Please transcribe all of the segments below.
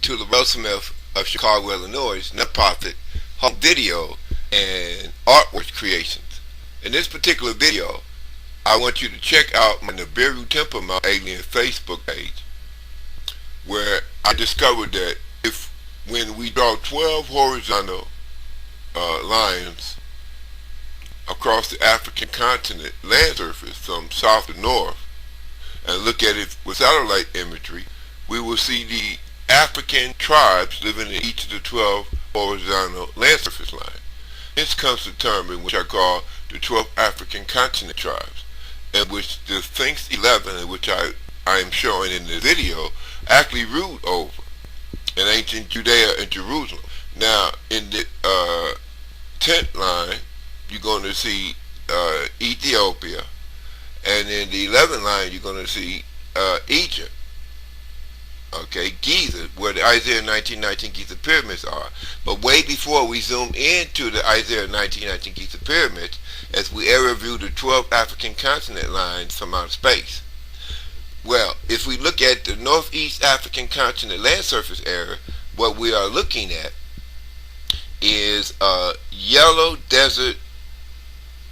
to the Will Smith of Chicago, Illinois, nonprofit home video and artwork creations. In this particular video, I want you to check out my Nibiru Temple Mount Alien Facebook page, where I discovered that when we draw 12 horizontal lines across the African continent land surface from south to north, and look at it with satellite imagery, we will see the African tribes living in each of the 12 horizontal land surface lines. This comes the term in which I call the 12 African continent tribes, in which the Sphinx 11, in which I am showing in the video, actually ruled over in ancient Judea and Jerusalem. Now, in the 10th line, you're going to see Ethiopia, and in the 11th line, you're going to see Egypt. Okay, Giza, where the Isaiah 1919 Giza pyramids are. But way before we zoom into the Isaiah 1919 Giza pyramids, as we area view the 12 African continent lines from outer space. Well, if we look at the northeast African continent land surface area, what we are looking at is a yellow desert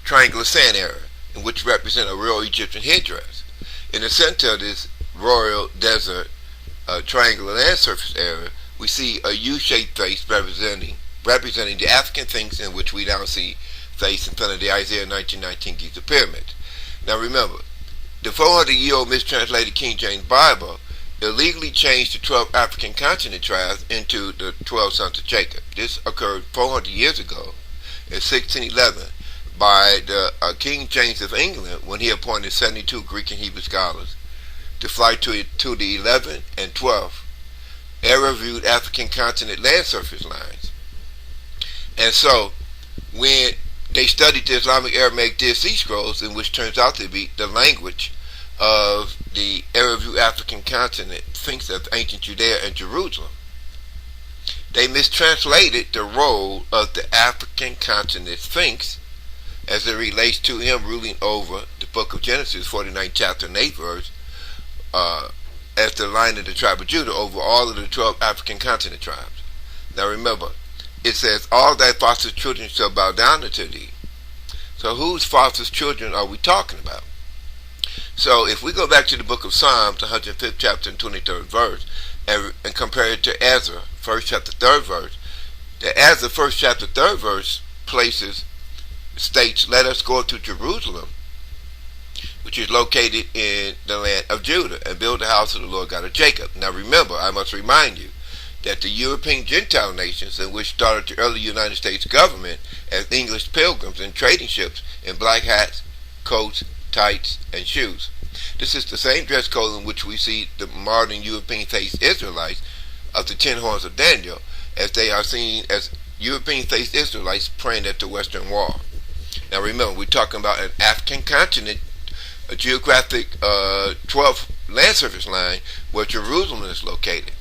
triangular sand area, in which represent a royal Egyptian headdress. In the center of this royal desert triangular land surface area, we see a U-shaped face representing the African Sphinx, in which we now see face in front of the Isaiah 1919 Giza pyramids. Now remember, the 400-year-old mistranslated King James Bible illegally changed the 12 African continent tribes into the 12 sons of Jacob. This occurred 400 years ago in 1611 by the King James of England, when he appointed 72 Greek and Hebrew scholars to fly to the 11th and 12th area-viewed African continent land surface lines. And so, when they studied the Islamic Aramaic Dead Sea Scrolls, in which turns out to be the language of the area-viewed African continent Sphinx of ancient Judea and Jerusalem, they mistranslated the role of the African continent Sphinx as it relates to him ruling over the book of Genesis, 49th chapter and 8th verse, as the line of the tribe of Judah over all of the 12 African continent tribes. Now remember, it says, all thy father's children shall bow down unto thee. So whose father's children are we talking about? So if we go back to the book of Psalms, the 105th chapter and 23rd verse, and compare it to Ezra, 1st chapter 3rd verse, the Ezra 1st chapter 3rd verse states, let us go to Jerusalem, which is located in the land of Judah, and build the house of the Lord God of Jacob. Now remember, I must remind you that the European Gentile nations, in which started the early United States government as English pilgrims and trading ships in black hats, coats, tights, and shoes. This is the same dress code in which we see the modern European-faced Israelites of the 10 horns of Daniel, as they are seen as European-faced Israelites praying at the Western Wall. Now remember, we're talking about an African continent, a geographic 12th land surface line where Jerusalem is located,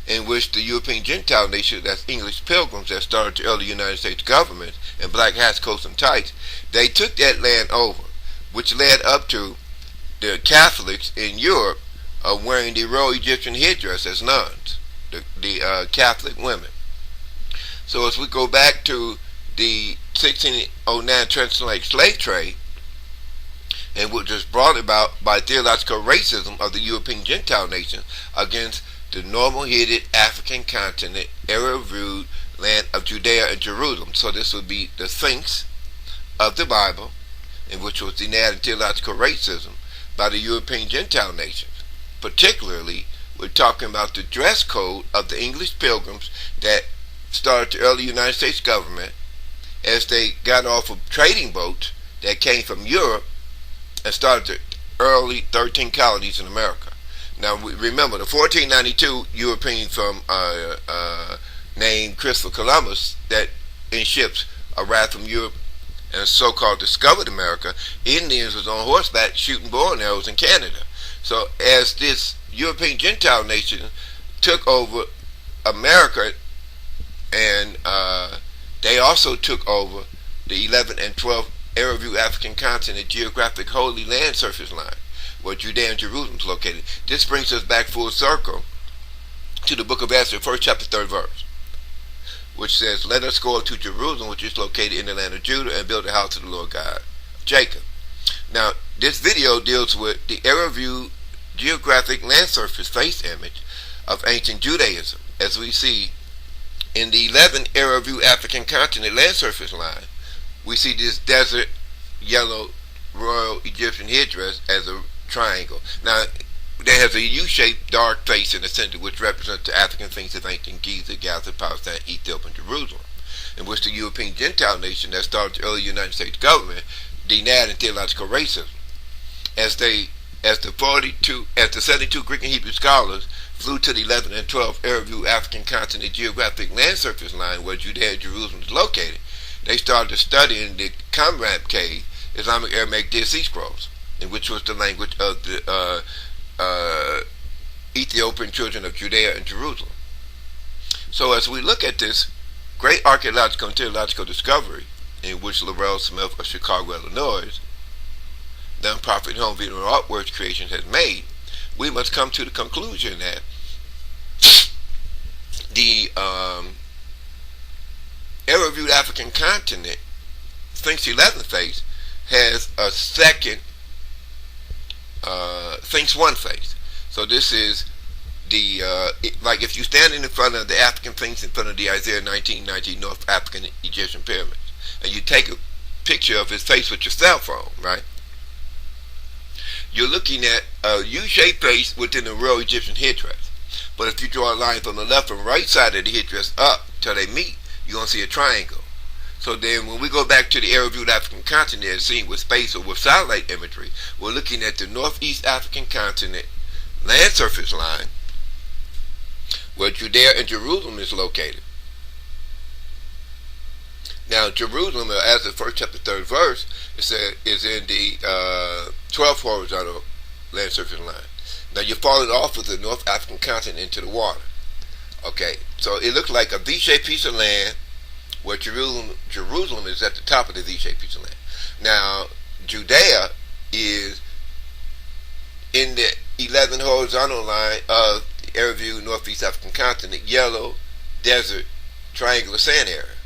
in which the European Gentile nation, that's English pilgrims that started the early United States government in black hats, coats, and tights, they took that land over, which led up to the Catholics in Europe wearing the royal Egyptian headdress as nuns, the Catholic women. So as we go back to the 1609 transatlantic slave trade, and which was brought about by theological racism of the European Gentile nations against the normal-headed African continent, area-viewed land of Judea and Jerusalem. So this would be the Sphinx of the Bible, in which was denied in theological racism by the European Gentile nations. Particularly, we're talking about the dress code of the English pilgrims that started the early United States government as they got off of trading boats that came from Europe and started the early 13 colonies in America. Now remember, the 1492 European from named Christopher Columbus, that in ships arrived from Europe and so-called discovered America, Indians was on horseback shooting bow and arrows in Canada. So as this European Gentile nation took over America, and they also took over the 11th and 12th area-viewed African continent geographic Holy Land surface line, where Judea and Jerusalem is located. This brings us back full circle to the book of Esther, first chapter, third verse, which says, "Let us go up to Jerusalem, which is located in the land of Judah, and build a house to the Lord God of Jacob." Now, this video deals with the area view geographic land surface face image of ancient Judaism. As we see in the 11th area view African continent land surface line, we see this desert yellow royal Egyptian headdress as a triangle. Now, that has a U-shaped dark face in the center, which represents the African things of ancient Giza, Gaza, Palestine, Ethiopia, and Jerusalem, in which the European Gentile nation that started the early United States government denied and theological racism. As the 72 Greek and Hebrew scholars flew to the 11th and 12th area view African continent geographic land surface line where Judea and Jerusalem is located, they started studying the Qumran cave Islamic Aramaic Dead Sea Scrolls, in which was the language of the Ethiopian children of Judea and Jerusalem. So as we look at this great archaeological and theological discovery, in which Laurel Smith of Chicago, Illinois, nonprofit home video and artworks creations has made, we must come to the conclusion that the area viewed African continent, Sphinx 11 face, has a second Sphinx 1 face. So this is the like if you stand in front of the African Sphinx in front of the Isaiah 1919 North African Egyptian pyramids, and you take a picture of his face with your cell phone, right? You're looking at a U-shaped face within the real Egyptian headdress. But if you draw a line from the left and right side of the headdress up till they meet, you're going to see a triangle. So then when we go back to the area viewed African continent as seen with space or with satellite imagery, we're looking at the northeast African continent land surface line where Judea and Jerusalem is located. Now Jerusalem, as the first chapter, third verse, is in the 12th horizontal land surface line. Now you're falling off of the North African continent into the water. Okay, so it looks like a V-shaped piece of land where Jerusalem is at the top of the V-shaped piece of land. Now Judea is in the 11th horizontal line of the area view northeast African continent, yellow desert triangular sand area.